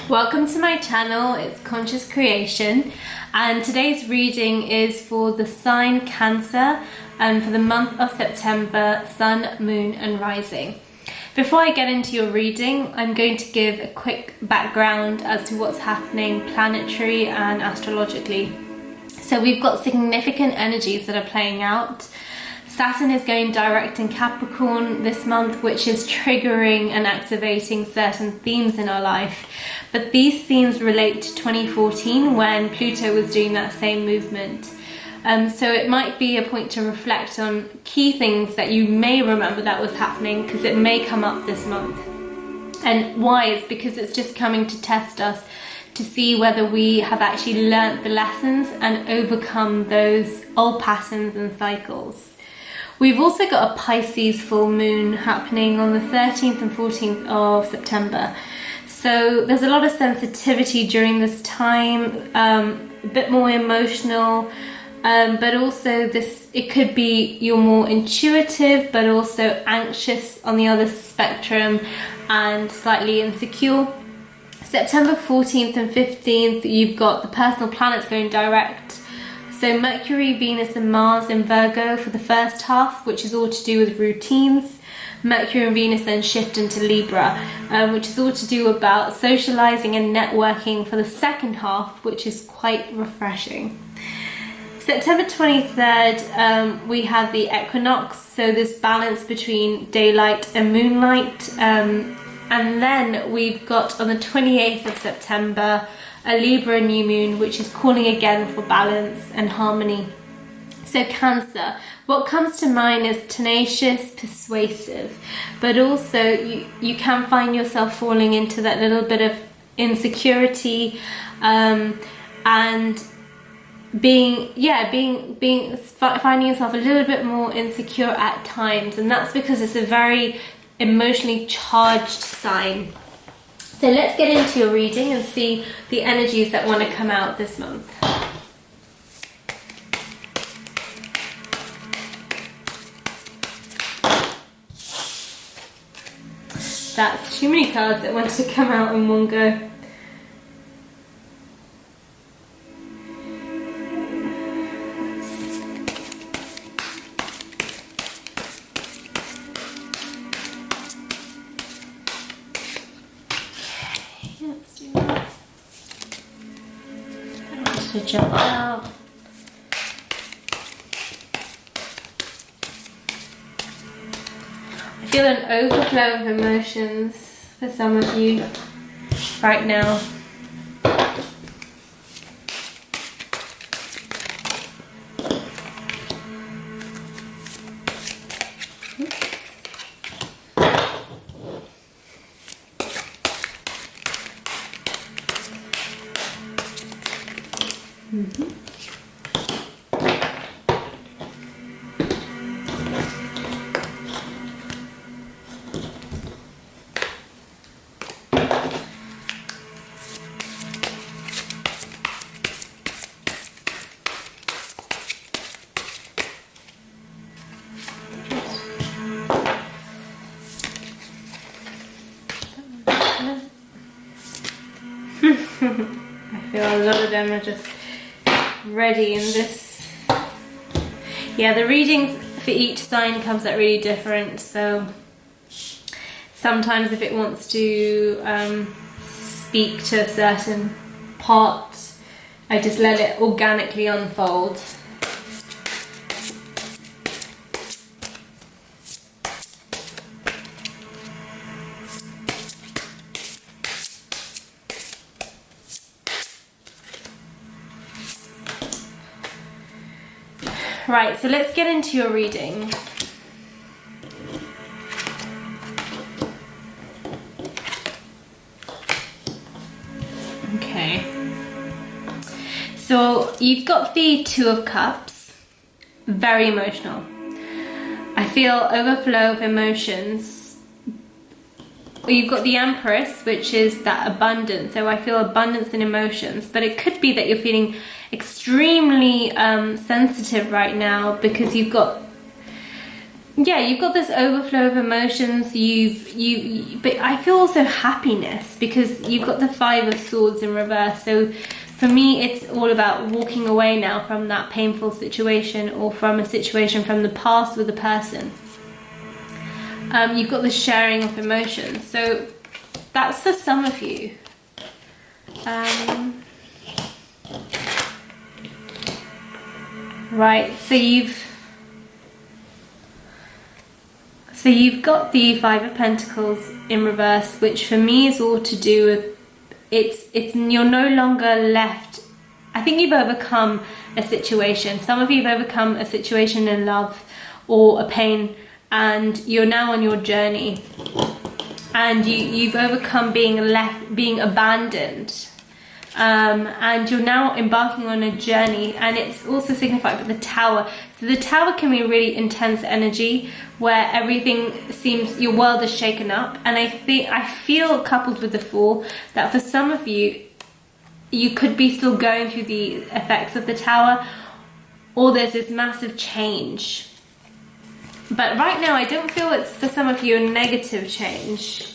Welcome to my channel, it's Conscious Creation, and today's reading is for the sign Cancer and for the month of September, Sun, Moon and Rising. Before I get into your reading, I'm going to give a quick background as to what's happening planetary and astrologically. So we've got significant energies that are playing out. Saturn is going direct in Capricorn this month, which is triggering and activating certain themes in our life. But these themes relate to 2014 when Pluto was doing that same movement. So it might be a point to reflect on key things that you may remember that was happening, because it may come up this month. And why? It's because it's just coming to test us to see whether we have actually learnt the lessons and overcome those old patterns and cycles. We've also got a Pisces full moon happening on the 13th and 14th of September. So there's a lot of sensitivity during this time, a bit more emotional, but also it could be you're more intuitive, but also anxious on the other spectrum and slightly insecure. September 14th and 15th, you've got the personal planets going direct. So Mercury, Venus and Mars in Virgo for the first half, which is all to do with routines. Mercury and Venus then shift into Libra, which is all to do about socializing and networking for the second half, which is quite refreshing. September 23rd, we have the equinox, so this balance between daylight and moonlight. And then we've got on the 28th of September, a Libra new moon, which is calling again for balance and harmony. So Cancer, what comes to mind is tenacious, persuasive, but also you can find yourself falling into that little bit of insecurity and finding yourself a little bit more insecure at times, and that's because it's a very emotionally charged sign. So let's get into your reading and see the energies that want to come out this month. That's too many cards that want to come out in one go. To jump out. I feel an overflow of emotions for some of you right now. I feel a lot of them are just ready in this. Yeah, the readings for each sign comes out really different, so sometimes if it wants to speak to a certain part, I just let it organically unfold. Right, so let's get into your reading. Okay. So you've got the Two of Cups, very emotional. I feel overflow of emotions. You've got the Empress, which is that abundance. So I feel abundance in emotions, but it could be that you're feeling extremely sensitive right now because you've got yeah, you've got this overflow of emotions. But I feel also happiness, because you've got the Five of Swords in reverse. So for me, it's all about walking away now from that painful situation, or from a situation from the past with a person. You've got the sharing of emotions. So that's for some of you. Right, so you've got the Five of Pentacles in reverse, which for me is all to do with you're no longer left. I think you've overcome a situation. Some of you have overcome a situation in love or a pain, and you're now on your journey. And you've overcome being abandoned. And you're now embarking on a journey, and it's also signified by the Tower. So the Tower can be really intense energy, where everything seems, your world is shaken up. And I feel, coupled with the Fool, that for some of you, you could be still going through the effects of the Tower, or there's this massive change. But right now, I don't feel it's, for some of you, a negative change,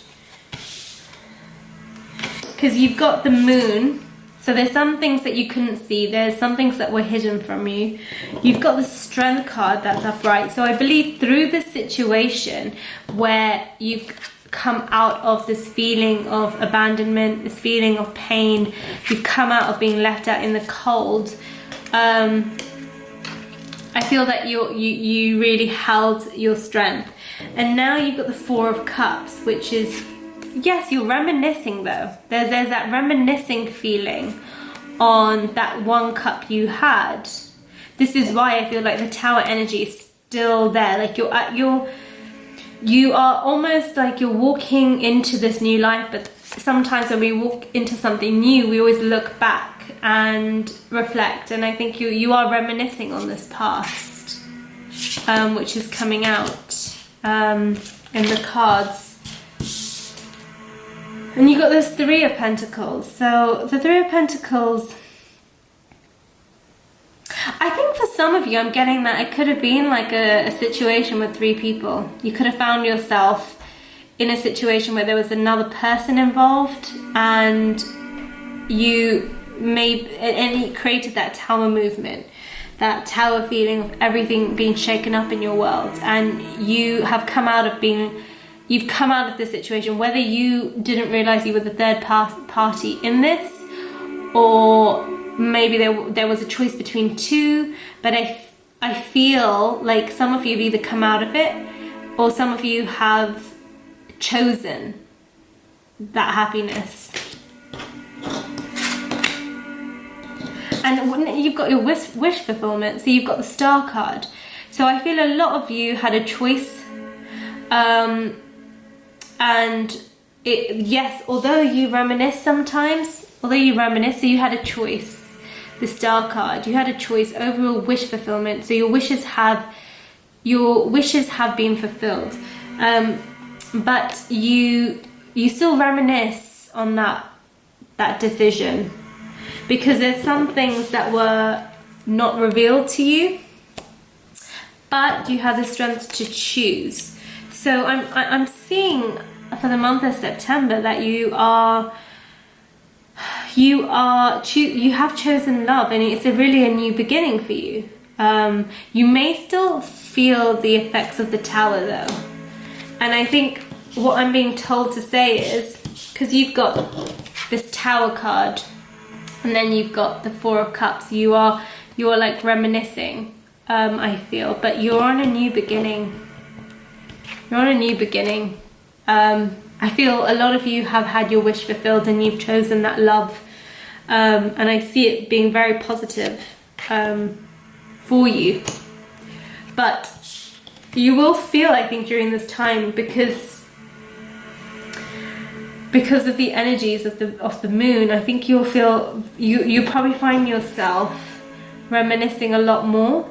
because you've got the Moon. So there's some things that you couldn't see. There's some things that were hidden from you. You've got the Strength card that's upright. So I believe through this situation where you've come out of this feeling of abandonment, this feeling of pain, you've come out of being left out in the cold, I feel that you really held your strength. And now you've got the Four of Cups, which is, yes, you're reminiscing though. There's that reminiscing feeling on that one cup you had. This is why I feel like the Tower energy is still there. Like you are almost like you're walking into this new life, but sometimes when we walk into something new, we always look back and reflect. And I think you are reminiscing on this past, which is coming out in the cards. And you got this Three of Pentacles. So the Three of Pentacles, I think for some of you, I'm getting that it could have been like a situation with three people. You could have found yourself in a situation where there was another person involved, and it created that Tower movement, that Tower feeling of everything being shaken up in your world. And you have come out of you've come out of this situation, whether you didn't realize you were the third party in this, or maybe there was a choice between two. But I feel like some of you have either come out of it, or some of you have chosen that happiness. And you've got your wish fulfillment. So you've got the Star card. So I feel a lot of you had a choice. And yes, although you reminisce sometimes, so you had a choice. The Star card, you had a choice over a wish fulfillment. So your wishes have been fulfilled. But you still reminisce on that decision, because there's some things that were not revealed to you, but you have the strength to choose. So I'm seeing for the month of September that you have chosen love, and it's really a new beginning for you. You may still feel the effects of the Tower though, and I think what I'm being told to say is, because you've got this Tower card, and then you've got the Four of Cups, you are like reminiscing, I feel, but you're on a new beginning. You're on a new beginning. I feel a lot of you have had your wish fulfilled, and you've chosen that love. And I see it being very positive for you. But you will feel, I think, during this time, because of the energies of the Moon, I think you'll feel, you probably find yourself reminiscing a lot more.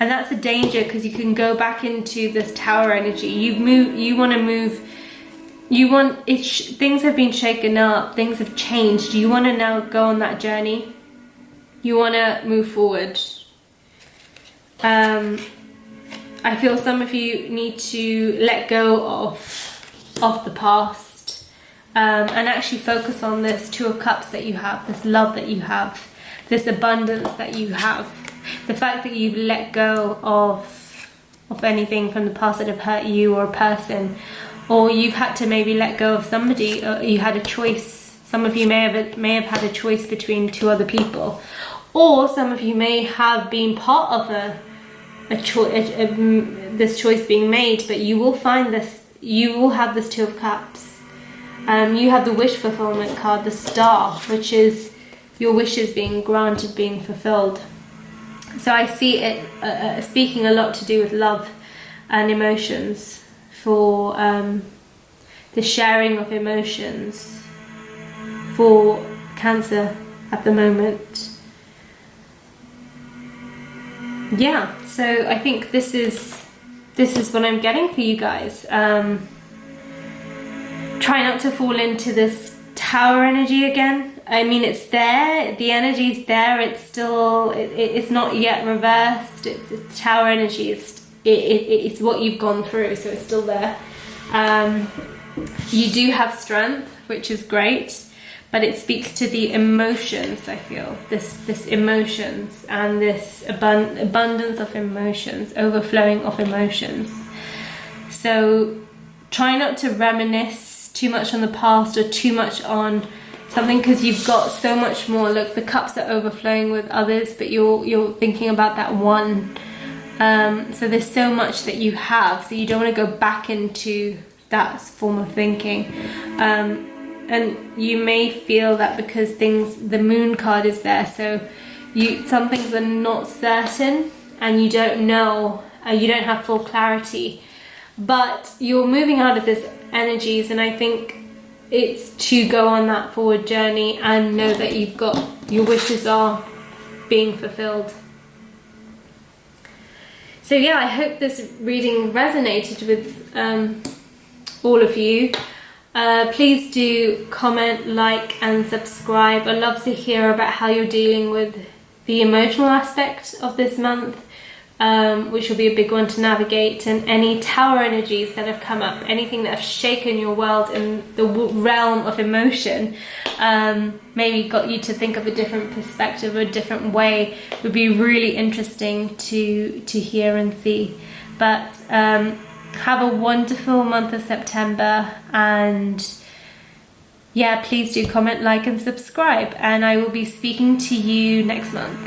And that's a danger, because you can go back into this Tower energy. Things have been shaken up, things have changed. You want to now go on that journey. You want to move forward. I I feel some of you need to let go of the past, and actually focus on this Two of Cups that you have, this love that you have, this abundance that you have, the fact that you've let go of anything from the past that have hurt you or a person, or you've had to maybe let go of somebody, or you had a choice. Some of you may have had a choice between two other people, or some of you may have been part of this choice being made, but you will find this, you will have this Two of Cups. You have the wish fulfillment card, the Star, which is your wishes being granted, being fulfilled. So I see it speaking a lot to do with love and emotions, for the sharing of emotions for Cancer at the moment. Yeah, so I think this is what I'm getting for you guys. Try not to fall into this Tower energy again. I mean, it's there, the energy's there, it's still, it's not yet reversed. It's Tower energy, it's what you've gone through, so it's still there. You do have strength, which is great, but it speaks to the emotions, I feel. This emotions and this abundance of emotions, overflowing of emotions. So try not to reminisce too much on the past or too much on something, because you've got so much more. Look, the cups are overflowing with others, but you're thinking about that one. So there's so much that you have, so you don't want to go back into that form of thinking. And you may feel that because the Moon card is there, so some things are not certain and you don't know, you don't have full clarity, but you're moving out of this energies, and I think it's to go on that forward journey and know that your wishes are being fulfilled. So yeah, I hope this reading resonated with all of you. Please do comment, like and subscribe. I'd love to hear about how you're dealing with the emotional aspect of this month, which will be a big one to navigate, and any Tower energies that have come up, anything that have shaken your world in the realm of emotion, maybe got you to think of a different perspective, a different way, would be really interesting to hear and see. But have a wonderful month of September, and yeah, please do comment, like and subscribe, and I will be speaking to you next month.